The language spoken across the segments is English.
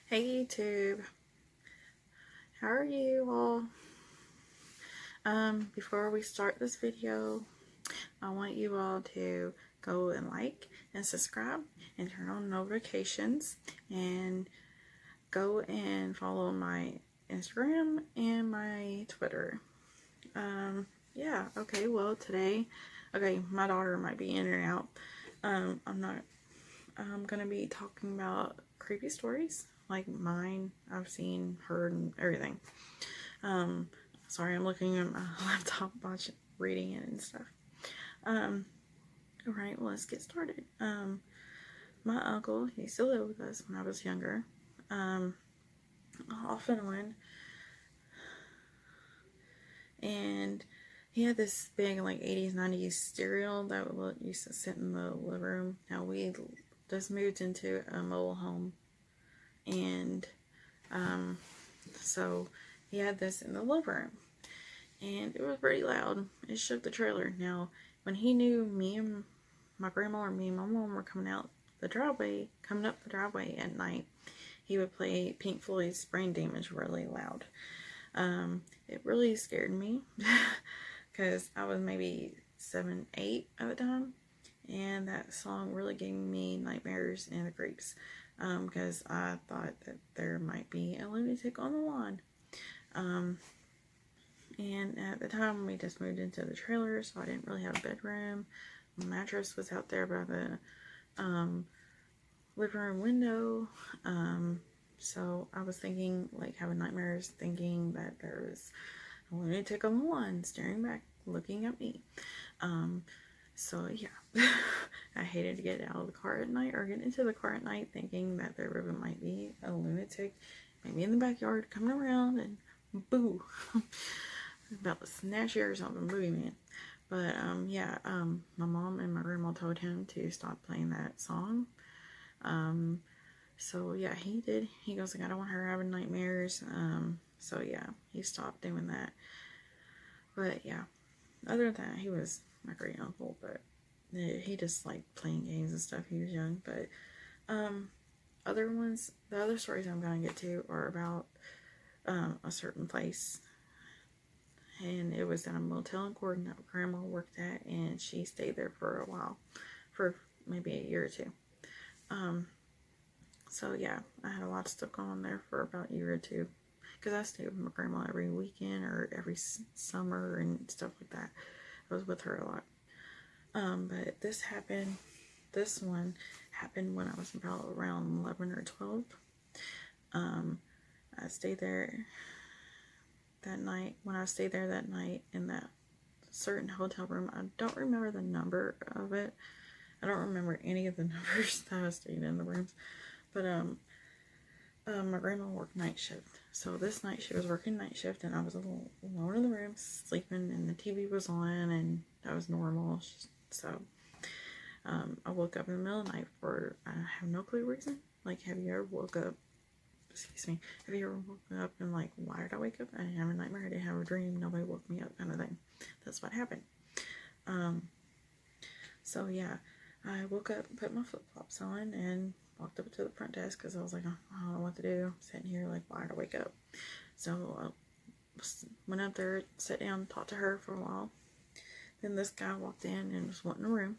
Hey YouTube, how are you all? Before we start this video, I want you all to go and like and subscribe and turn on notifications and go and follow my Instagram and my Twitter. Yeah, okay, well today, my daughter might be in and out. I'm gonna be talking about creepy stories like mine. I've seen, heard, and everything. Sorry, I'm looking at my laptop, reading it and stuff. Alright, well, let's get started. My uncle, he used to live with us when I was younger. Off and on. And he had this big, like, 80s, 90s stereo that used to sit in the living room. Now, we just moved into a mobile home. And, so he had this in the living room. And it was pretty loud. It shook the trailer. Now, when he knew me and my grandma or me and my mom were coming up the driveway at night, he would play Pink Floyd's Brain Damage really loud. It really scared me because I was maybe 7, 8 at the time, and that song really gave me nightmares and the creeps because I thought that there might be a lunatic on the lawn. And at the time, we just moved into the trailer, so I didn't really have a bedroom. My mattress was out there by the living room window. So I was thinking, like, having nightmares, thinking that there was a lunatic on the lawn, staring back, looking at me. So yeah, I hated to get out of the car at night or get into the car at night thinking that there might be a lunatic, maybe in the backyard, coming around and boo. About to snatch you or something, boogeyman. But yeah, my mom and my grandma told him to stop playing that song. So yeah, he did. He goes like, I don't want her having nightmares. So yeah, he stopped doing that. But yeah, other than that, he was my great uncle. But he just liked playing games and stuff. He was young. But the other stories I'm gonna get to are about a certain place. And it was in a motel in Gordon that Grandma worked at, and she stayed there for a while, for maybe a year or two. So yeah, I had a lot of stuff going on there for about a year or two, because I stayed with my grandma every weekend or every summer and stuff like that. I was with her a lot. But this one happened when I was about around 11 or 12. I stayed there that night. When I stayed there that night in that certain hotel room, I don't remember the number of it. I don't remember any of the numbers that I stayed in the rooms. But my grandma worked night shift. So this night she was working night shift, and I was alone in the room sleeping, and the TV was on, and that was normal. So I woke up in the middle of the night for I have no clue reason. Like, have you ever woken up and like, why did I wake up? I didn't have a nightmare, I didn't have a dream, nobody woke me up, kind of thing. That's what happened. So yeah, I woke up, put my flip-flops on, and walked up to the front desk because I was like, I don't know what to do. I'm sitting here like, why did I wake up? So I went up there, sat down, talked to her for a while. Then this guy walked in and was wanting a room.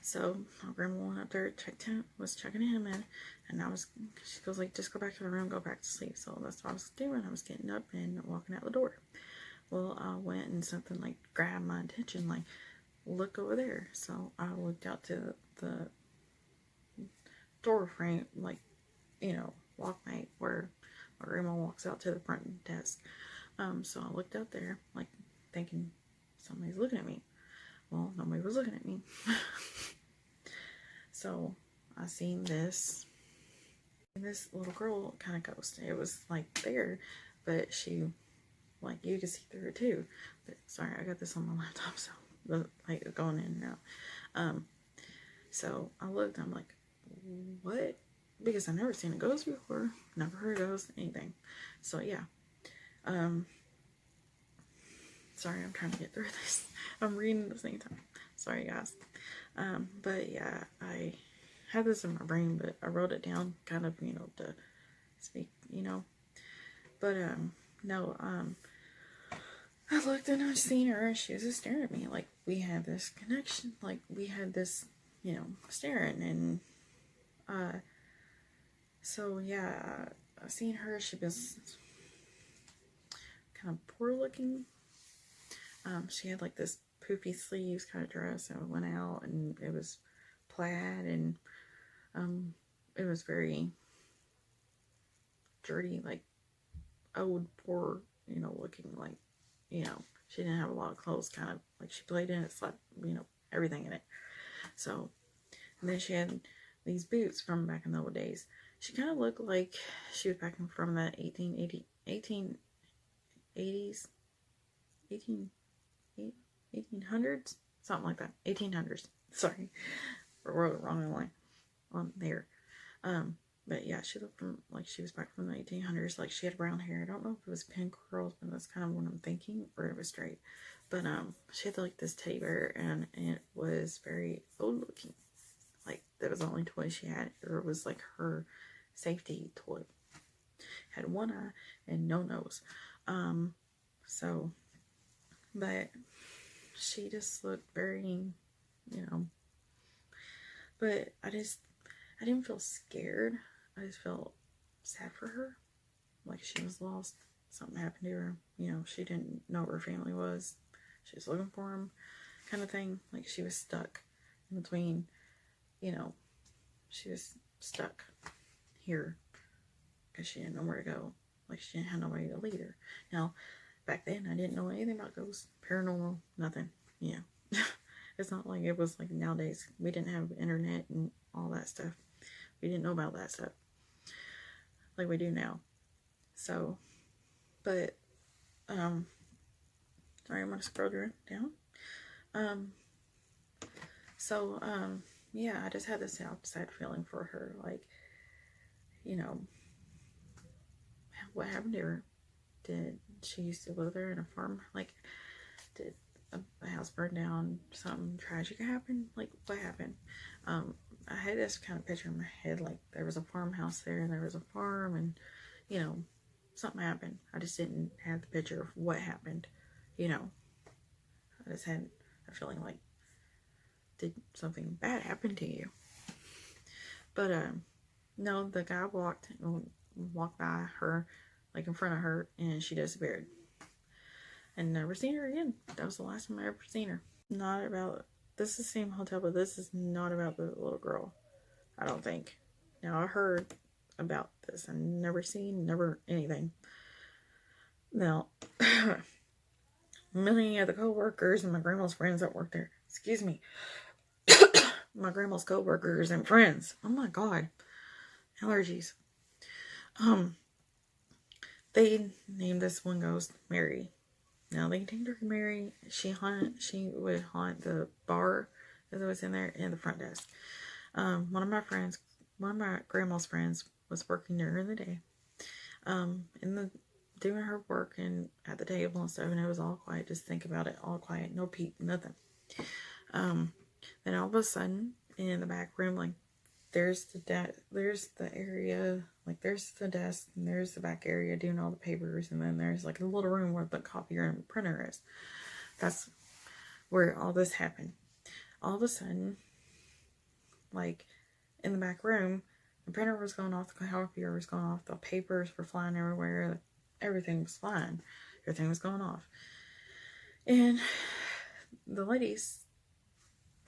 So my grandma went up there, was checking him in, and she goes like, just go back to the room, go back to sleep. So that's what I was doing. I was getting up and walking out the door. Well, I went and something like grabbed my attention, like, look over there. So I looked out to the door frame, like, walkway where my grandma walks out to the front desk. So I looked out there, like, thinking somebody's looking at me. Well, nobody was looking at me. So I seen this little girl kind of ghost. It was like there, but she, like, you could see through it too. But sorry, I got this on my laptop, so like going in and out. So I looked, I'm like, what? Because I've never seen a ghost before, never heard a ghost, anything. So yeah. Sorry, I'm trying to get through this. I'm reading at the same time. Sorry, guys. But yeah, I had this in my brain, but I wrote it down kind of, you know, to speak, you know. But, no, I looked and I seen her and she was just staring at me. Like, we had this connection. Like, we had this, you know, staring. And, so, yeah, I seen her. She was kind of poor looking. She had, like, this poofy sleeves kind of dress and went out, and it was plaid, and, it was very dirty, like, old, poor, you know, looking, like, you know, she didn't have a lot of clothes, kind of, like, she played in it, slept, you know, everything in it. So, and then she had these boots from back in the old days. She kind of looked like she was back from the 1880s, 1800s, something like that, 1800s, sorry, I wrote it wrong on there. But yeah, she looked like she was back from the 1800s. Like, she had brown hair. I don't know if it was pin curls, but that's kind of what I'm thinking, or it was straight. But she had like this teddy bear, and it was very old looking. Like, that was the only toy she had, or it was like her safety toy. Had one eye and no nose. So, but she just looked very, you know. But I didn't feel scared. I just felt sad for her. Like, she was lost. Something happened to her. You know, she didn't know where her family was. She was looking for him, kind of thing. Like, she was stuck in between, you know, she was stuck here because she didn't know where to go. Like, she didn't have nobody to lead her. Now, back then, I didn't know anything about ghosts, paranormal, nothing. You know, it's not like it was like nowadays. We didn't have internet and all that stuff. We didn't know about that stuff like we do now. So, but, sorry, I'm going to scroll down. Yeah, I just had this sad feeling for her. Like, you know, what happened to her? Did she used to live there in a farm? Like, did a house burn down? Something tragic happen? Like, what happened? I had this kind of picture in my head, like, there was a farmhouse there, and there was a farm, and, you know, something happened. I just didn't have the picture of what happened, you know. I just had a feeling like, did something bad happen to you? But, no, the guy walked by her, like, in front of her, and she disappeared. And never seen her again. That was the last time I ever seen her. Not about, this is the same hotel, but this is not about the little girl, I don't think. Now, I heard about this. I never anything. Now, many of the co-workers and my grandma's friends that work there, excuse me, my grandma's co-workers and friends, oh my god, allergies, they named this one ghost Mary. Now, they named her Mary. She would haunt the bar that was in there and the front desk. One of my grandma's friends was working during the day, doing her work and at the table and stuff, and it was all quiet. Just think about it, all quiet, no peep, nothing. Then all of a sudden, in the back room, like, there's the area, like, there's the desk, and there's the back area doing all the papers, and then there's, like, a little room where the copier and printer is. That's where all this happened. All of a sudden, like, in the back room, the printer was going off, the copier was going off, the papers were flying everywhere, everything was flying, everything was going off. And the ladies,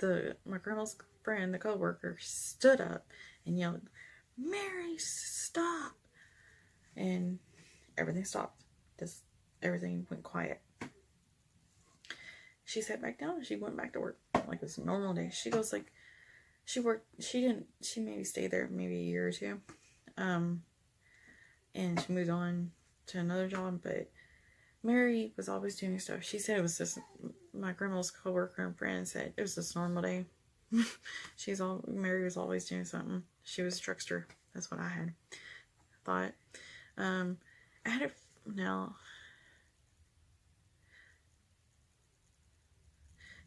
my grandma's friend, the co-worker, stood up and yelled, "Mary, stop!" And everything stopped. Just everything went quiet. She sat back down and she went back to work like it was a normal day. She goes, like, she maybe stayed there maybe a year or two, and she moved on to another job. But Mary was always doing stuff. She said it was just, my grandma's co-worker and friend said it was just a normal day. Mary was always doing something. She was a trickster. That's what I had thought.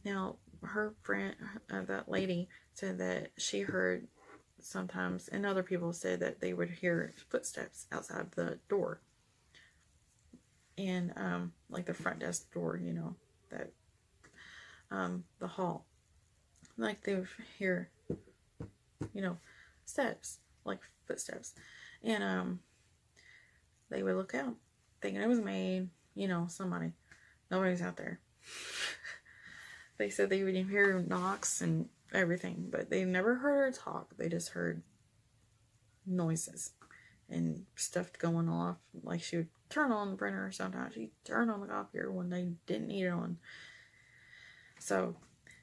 Now her friend, that lady, said that she heard sometimes, and other people said that they would hear footsteps outside the door. And, like the front desk door, you know, that, the hall. Like they would hear, you know, steps, like footsteps. And, they would look out, thinking it was me, you know, somebody. Nobody's out there. They said they would hear knocks and everything, but they never heard her talk. They just heard noises and stuff going off. Like she would turn on the printer sometimes. She'd turn on the copier when they didn't need it on. So,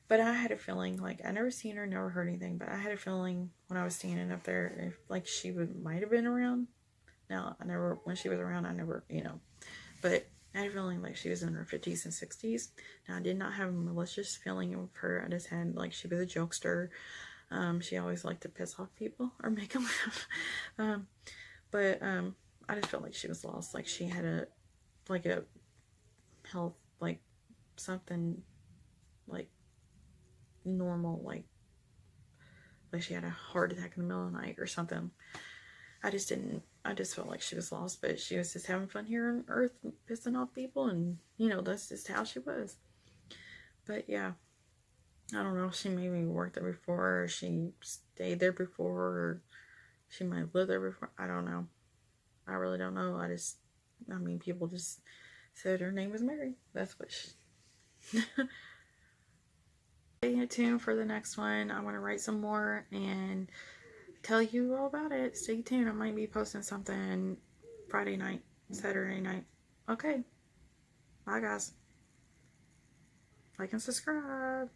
but I had a feeling, like, I never seen her, never heard anything, but I had a feeling when I was standing up there, if, like, she might have been around. Now, when she was around, I never, you know, but I had a feeling like she was in her 50s and 60s. Now, I did not have a malicious feeling of her. I just had, like, she was a jokester. She always liked to piss off people or make them laugh. But I just felt like she was lost. Like, she had a health, like, something, like, normal, like she had a heart attack in the middle of the night or something. I just felt like she was lost, but she was just having fun here on Earth, pissing off people, and, you know, that's just how she was. But, yeah, I don't know, she maybe worked there before, or she stayed there before, or she might have lived there before. I don't know. I really don't know. I mean, people just said her name was Mary. That's what she... Stay tuned for the next one. I want to write some more and tell you all about it. Stay tuned. I might be posting something Friday night, Saturday night. Okay. Bye, guys. Like and subscribe.